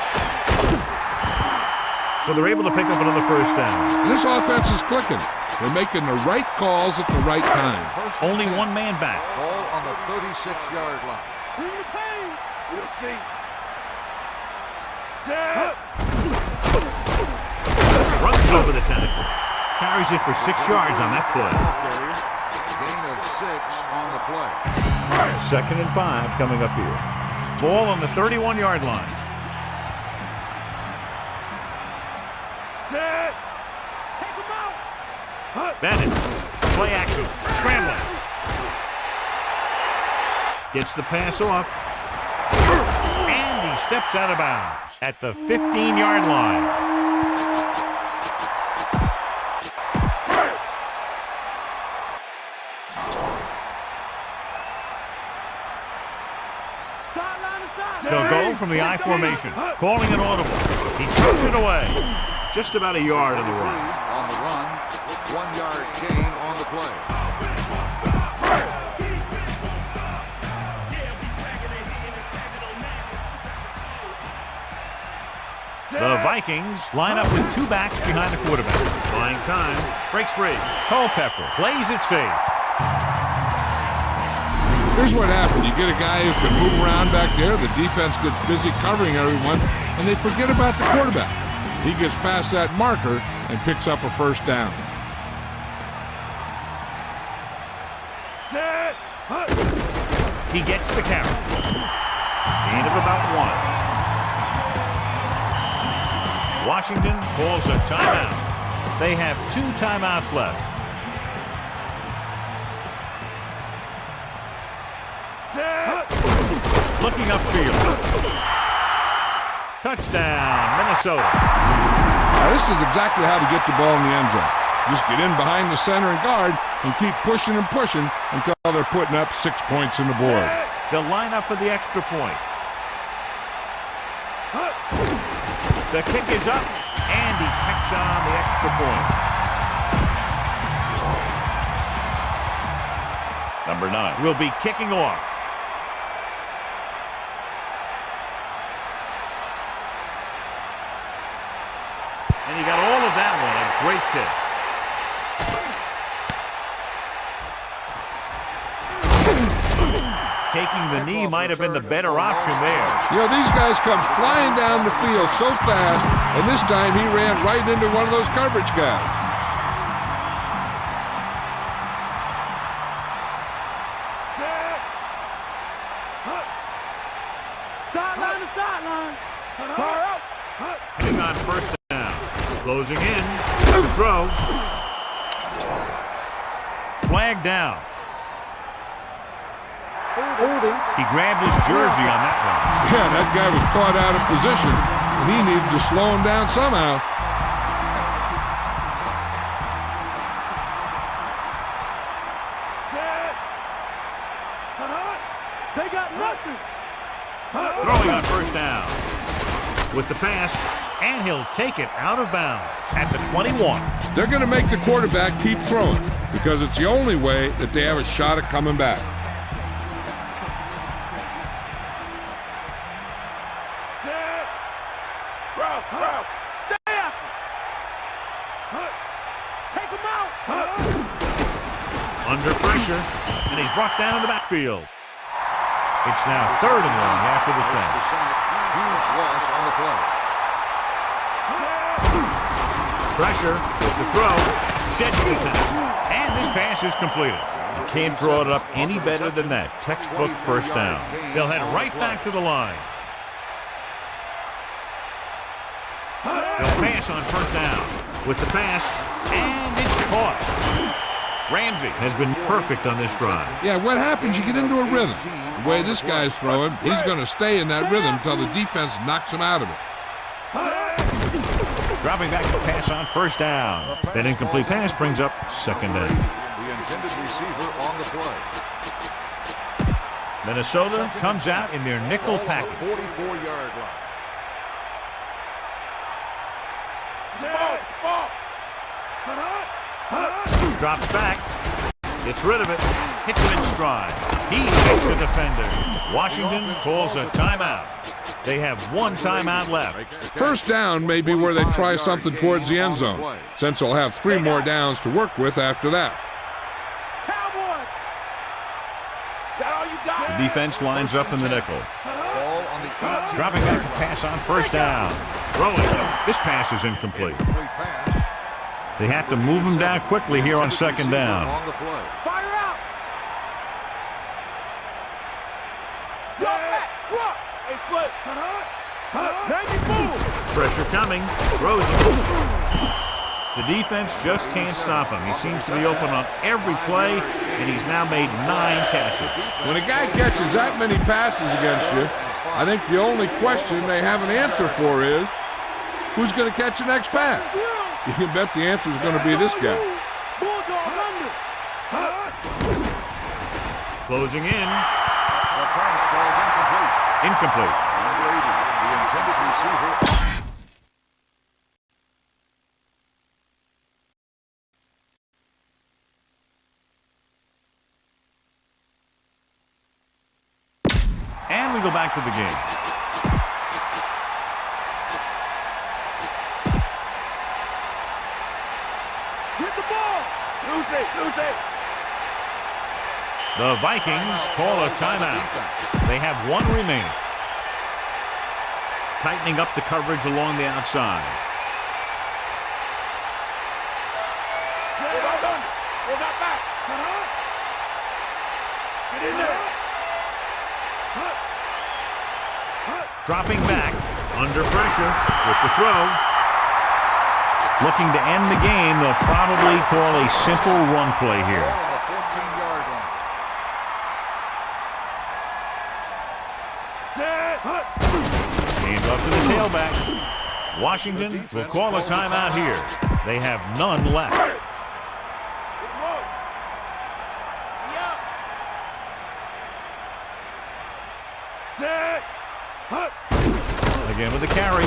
So they're able to pick up another first down. This offense is clicking. They're making the right calls at the right time. Only one man back. Ball on the 36-yard line. Bring the pain. We'll see. Runs over the tackle. Carries it for 6 yards on that play. Gain of 6 on the play. 2nd and 5 coming up here. Ball on the 31-yard line. Take him out. Bennett. Play action. Scrambling. Gets the pass off. And he steps out of bounds at the 15-yard line. They'll go from the I formation, calling an audible. He throws it away. Just about a yard on the run. On the run, 1-yard gain on the play. The Vikings line up with 2 backs behind the quarterback. Buying time, breaks free. Culpepper plays it safe. Here's what happened. You get a guy who can move around back there. The defense gets busy covering everyone, and they forget about the quarterback. He gets past that marker and picks up a first down. He gets the carry. Gain of about 1. Washington calls a timeout. They have 2 timeouts left. Looking upfield. Touchdown, Minnesota. Now, this is exactly how to get the ball in the end zone. Just get in behind the center and guard and keep pushing and pushing until they're putting up 6 points on the board. They'll line up for the extra point. The kick is up, and he tacks on the extra point. Number 9 will be kicking off. And you got all of that one, a great kick. Taking the knee might have been the better option there. You know, these guys come flying down the field so fast, and this time he ran right into one of those coverage guys. Sideline to sideline. Fire out. Heading on first down. Closing in. Throw. Flag down. Holding. He grabbed his jersey on that one. Yeah, that guy was caught out of position, and he needed to slow him down somehow. They got nothing. Throwing on first down. With the pass, and he'll take it out of bounds at the 21. They're going to make the quarterback keep throwing because it's the only way that they have a shot at coming back. Set. Throw. Stay after. Take him out. Under pressure, and he's brought down in the backfield. It's now 3rd and long after the sack. Huge loss on the play. Pressure with the throw. Shed defense. And this pass is completed. You can't draw it up any better than that. Textbook first down. They'll head right back to the line. They'll pass on first down. With the pass, and it's caught. Ramsey has been perfect on this drive. Yeah, what happens? You get into a rhythm. The way this guy's throwing, he's going to stay in that rhythm until the defense knocks him out of it. Dropping back to pass on first down. That incomplete pass brings up 2nd down. The intended receiver on the play. Minnesota comes out in their nickel package. 44-yard line. Drops back. Gets rid of it. Hits it in stride. He hits the defender. Washington calls a timeout. They have one timeout left. First down may be where they try something towards the end zone, since they'll have 3 more downs to work with after that. Cowboy. Is that all you got? The defense lines up in the nickel. Ball on the 18. Dropping back to pass on first down. Throwing. This pass is incomplete. Complete pass. They have to move him down quickly here on 2nd down. On the play. Fire out. Drop back. Drop. Hey, flip. Now you move. Pressure coming. Throws it. The defense just can't stop him. He seems to be open on every play, and he's now made 9 catches. When a guy catches that many passes against you, I think the only question they have an answer for is, who's going to catch the next pass? You can bet the answer is going to be this guy. Bulldog under. Closing in. The pass falls incomplete. Incomplete. Brady, the intended receiver. And we go back to the game. Hit the ball. Lose it. The Vikings call a timeout. They have 1 remaining. Tightening up the coverage along the outside. Hold that back. Get in there. Dropping back. Under pressure with the throw. Looking to end the game, they'll probably call a simple run play here. Ball on the 14-yard line. Hands off to the tailback. Washington will call a timeout here. They have none left. Again with the carry.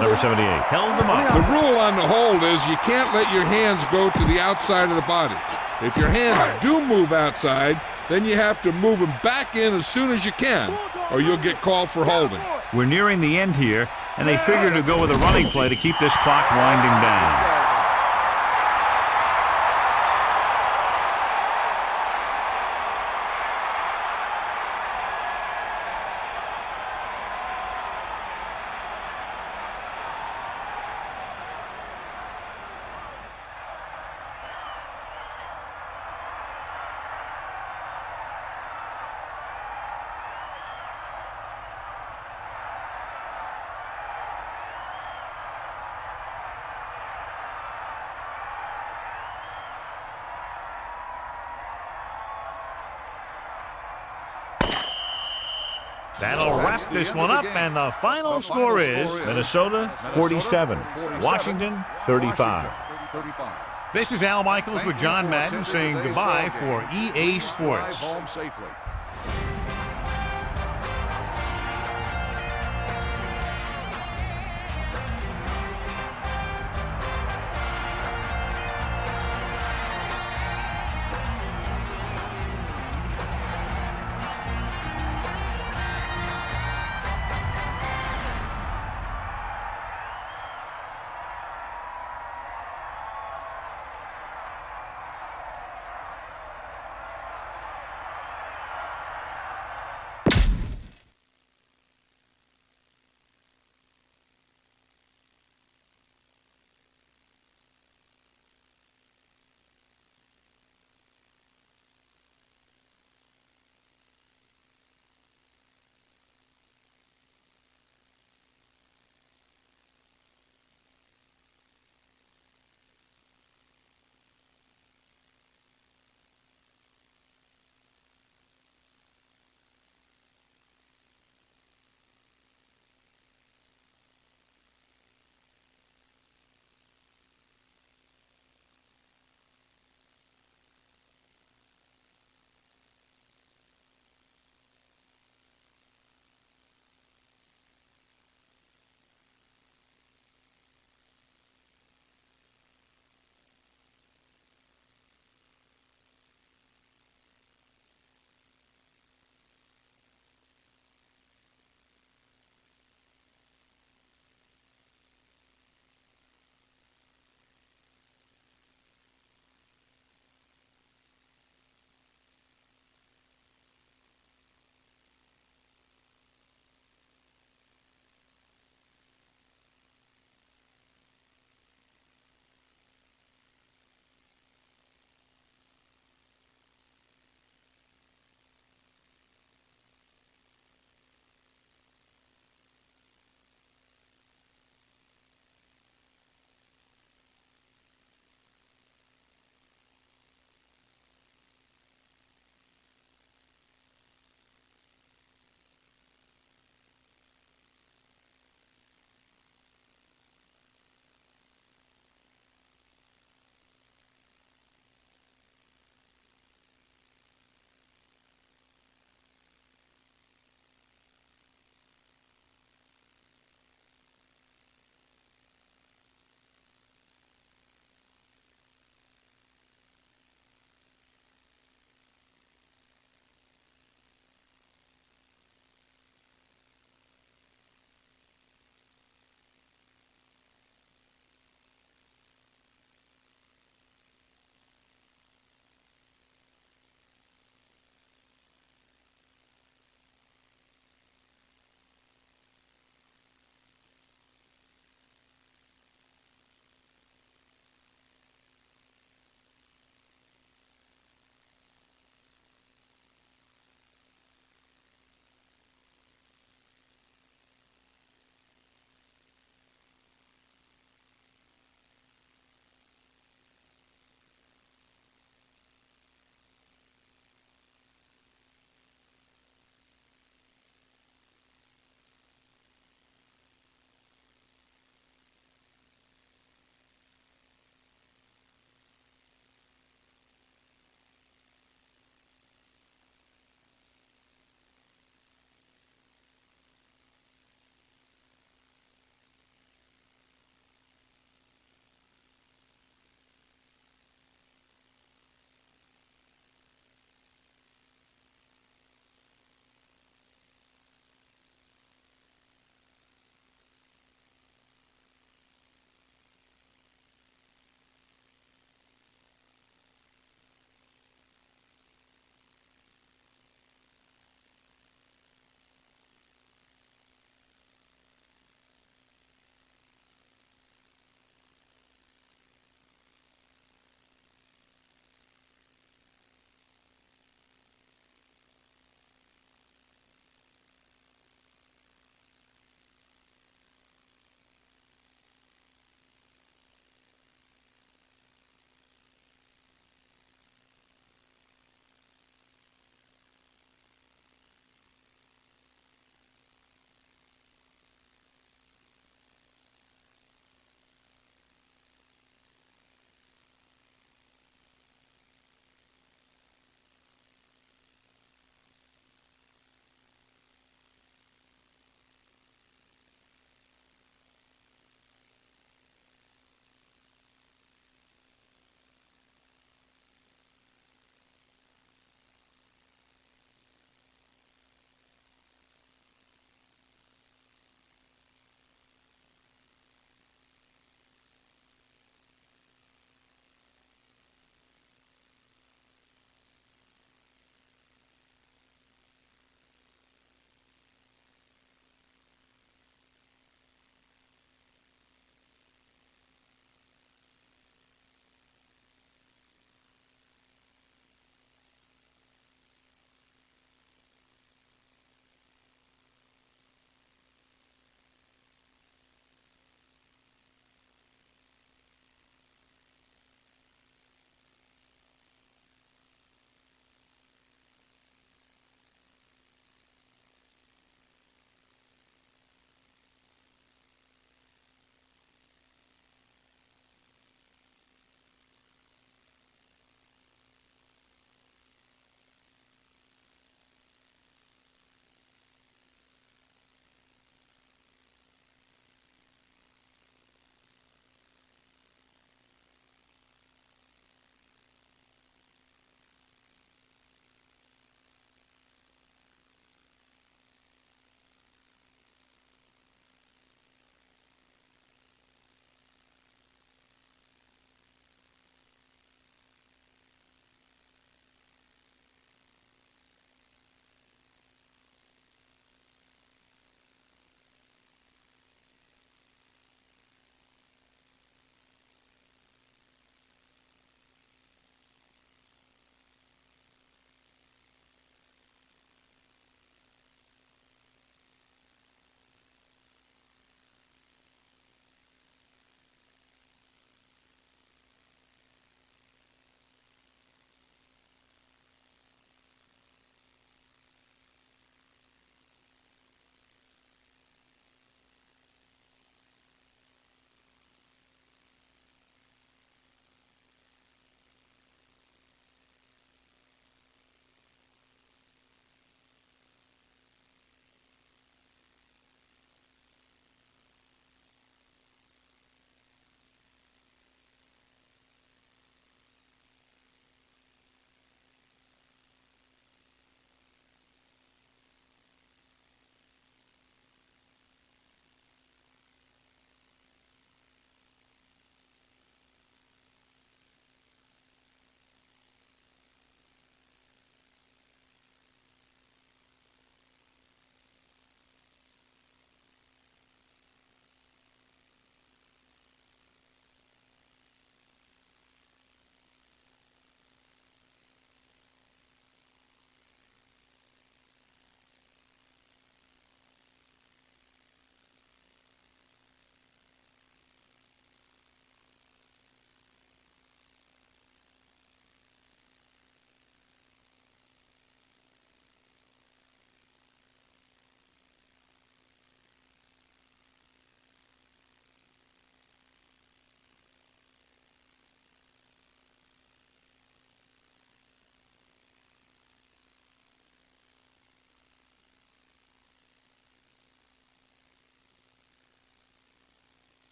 Number 78 held them up. The rule on the hold is you can't let your hands go to the outside of the body. If your hands do move outside, then you have to move them back in as soon as you can, or you'll get called for holding. We're nearing the end here, and they figure to go with a running play to keep this clock winding down. That'll wrap this one up, and the final score is Minnesota 47, Washington 35. This is Al Michaels with John Madden saying goodbye for EA Sports. Home safely.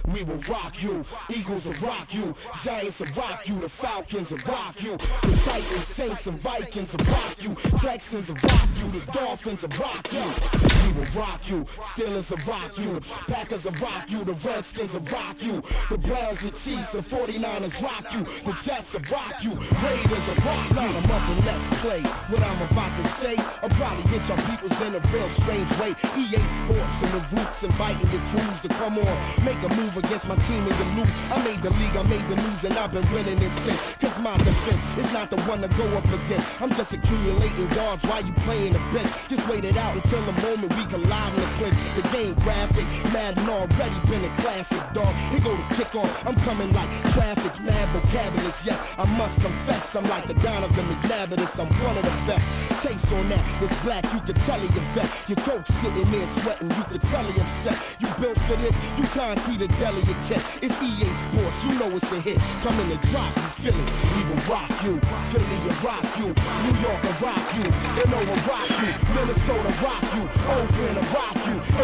we will rock you. Eagles will rock you. Giants will rock you. The Falcons will rock you. The Titans, Saints, and Vikings will rock you. Texans will rock you. The Dolphins will rock you. We will rock you. Steelers will rock you. The Packers will rock you. The Redskins will rock you. The Browns, the Chiefs, the 49ers rock you. The Jets will rock you. Raiders will rock you. Line 'em up and let's play. What I'm about to say, I'll probably hit your peoples in a real strange way. EA Sports and the Roots inviting your crews to come on. Make a move against my team and you lose. I made the league, I made the news, and I've been winning it since. Cause my defense is not the one to go up against. I'm just accumulating yards while you playing the bench. Just wait it out until the moment we collide in the clinch. The game graphic, Madden already been a classic, dog. Here go the kickoff, I'm coming like traffic, mad vocabulous. Yes, I must confess, I'm like the Donovan McNabb-ist. I'm one of the best. Taste on that, it's black, you can tell he a vet. Your coach sitting there sweating, you can tell he upset. You built for this, you concrete a delicate. It's EA Sports, you know it's a hit. Come in and drop, you feel it. We will rock you, Philly will rock you, New York will rock you, NO will rock you, Minnesota rock you, Oakland will rock you.